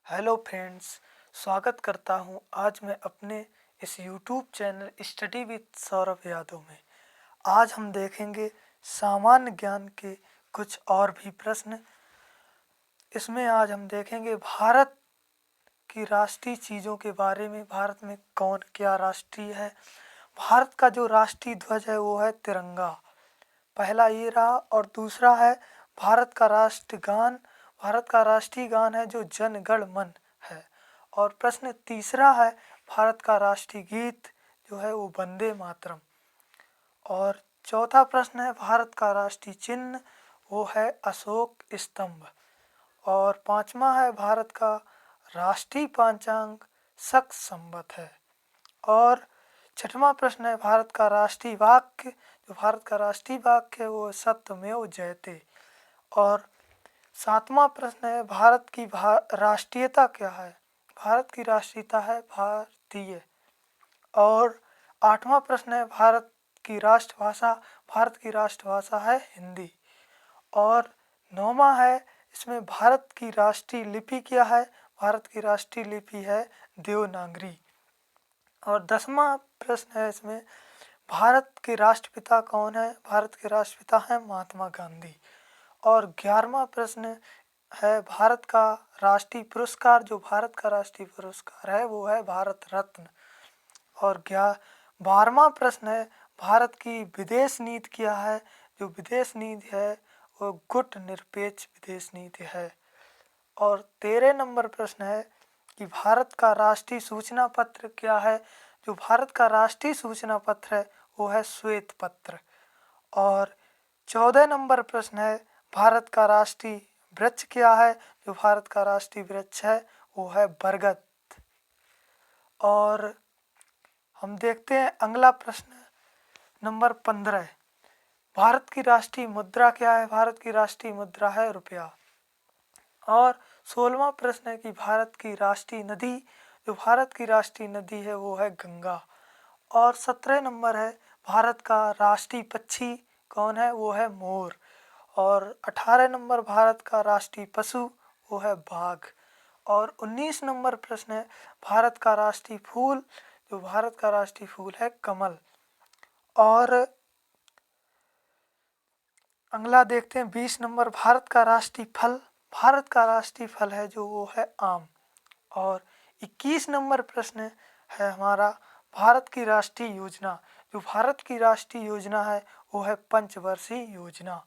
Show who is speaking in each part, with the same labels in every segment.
Speaker 1: Hello friends, स्वागत करता हूं आज मैं अपने इस YouTube channel study with Saurabh Yadav में। आज हम देखेंगे सामान्य ज्ञान के कुछ और भी प्रश्न। इसमें आज हम देखेंगे भारत की राष्ट्रीय चीज़ों के बारे में। भारत में कौन क्या राष्ट्रीय है। भारत का जो राष्ट्रीय ध्वज है वो है तिरंगा, पहला ये रहा। और दूसरा है भारत का राष्ट्रगान, भारत का राष्ट्रीय गान है जो जन गण मन है। और प्रश्न तीसरा है भारत का राष्ट्रीय गीत जो है वो वंदे मातरम। और चौथा प्रश्न है भारत का राष्ट्रीय चिन्ह वो है अशोक स्तंभ। और पांचवा है भारत का राष्ट्रीय पंचांग शक संवत है। और छठवां प्रश्न है भारत का राष्ट्रीय वाक्य, जो भारत का राष्ट्रीय वाक्य है वो सत्यमेव जयते। और सातवां प्रश्न है भारत की राष्ट्रीयता क्या है। भारत की राष्ट्रीयता है भारतीय। और आठवां प्रश्न है भारत की राष्ट्रभाषा, भारत की राष्ट्रभाषा है हिंदी। और नौवां है इसमें भारत की राष्ट्रीय लिपि क्या है। भारत की राष्ट्रीय लिपि है देवनागरी। और 10वां प्रश्न है इसमें भारत के राष्ट्रपिता कौन है। भारत के राष्ट्रपिता हैं महात्मा गांधी। और 11वां प्रश्न है भारत का राष्ट्रीय पुरस्कार, जो भारत का राष्ट्रीय पुरस्कार है वो है भारत रत्न। और 12वां प्रश्न है भारत की विदेश नीति क्या है। जो विदेश नीति है वो गुट निरपेक्ष विदेश नीति है। और 13 नंबर प्रश्न है कि भारत का राष्ट्रीय सूचना पत्र क्या है। जो भारत का राष्ट्रीय सूचना पत्र है वो है श्वेत पत्र। और 14 नंबर प्रश्न है भारत का राष्ट्रीय वृक्ष क्या है। जो भारत का राष्ट्रीय वृक्ष है वो है बरगद। और हम देखते हैं अगला प्रश्न नंबर 15। भारत की राष्ट्रीय मुद्रा क्या है। भारत की राष्ट्रीय मुद्रा है रुपया। और 16वां प्रश्न है कि भारत की राष्ट्रीय नदी, जो भारत की राष्ट्रीय नदी है वो है गंगा। और 17 नंबर है भारत का राष्ट्रीय पक्षी कौन है, वो है मोर। और 18 नंबर भारत का राष्ट्रीय पशु वो है बाघ। और 19 नंबर प्रश्न है भारत का राष्ट्रीय फूल, जो भारत का राष्ट्रीय फूल है कमल। और अगला देखते हैं 20 नंबर भारत का राष्ट्रीय फल, भारत का राष्ट्रीय फल है जो वो है आम। और 21 नंबर प्रश्न है हमारा भारत की राष्ट्रीय योजना, जो भारत की राष्ट्रीय योजना है वो है पंचवर्षीय योजना।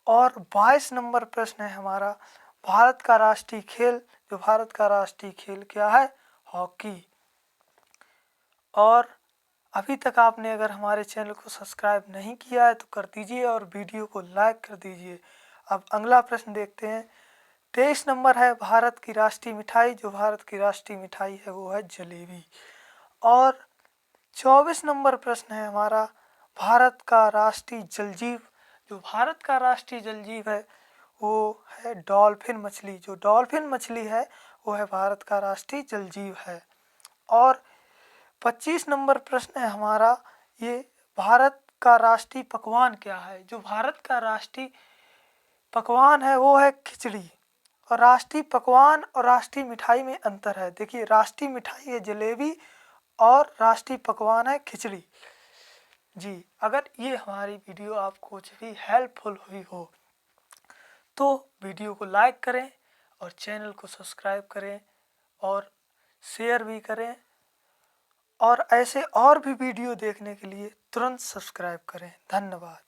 Speaker 1: और 22 नंबर प्रश्न है हमारा भारत का राष्ट्रीय खेल, जो भारत का राष्ट्रीय खेल क्या है, हॉकी। और अभी तक आपने अगर हमारे चैनल को सब्सक्राइब नहीं किया है तो कर दीजिए और वीडियो को लाइक कर दीजिए। अब अगला प्रश्न देखते हैं। 23 नंबर है भारत की राष्ट्रीय मिठाई, जो भारत की राष्ट्रीय मिठाई है वो है जलेबी। और 24 नंबर प्रश्न है हमारा भारत का राष्ट्रीय जलजीव, जो भारत का राष्ट्रीय जलजीव है वो है डॉल्फिन मछली। जो डॉल्फिन मछली है वो है भारत का राष्ट्रीय जलजीव है। और 25 नंबर प्रश्न है हमारा ये भारत का राष्ट्रीय पकवान क्या है। जो भारत का राष्ट्रीय पकवान है वो है खिचड़ी। और राष्ट्रीय पकवान और राष्ट्रीय मिठाई में अंतर है। देखिए, राष्ट्रीय मिठाई है जलेबी और राष्ट्रीय पकवान है खिचड़ी। जी, अगर ये हमारी वीडियो आपको कुछ भी हेल्पफुल हुई हो तो वीडियो को लाइक करें और चैनल को सब्सक्राइब करें और शेयर भी करें। और ऐसे और भी वीडियो देखने के लिए तुरंत सब्सक्राइब करें। धन्यवाद।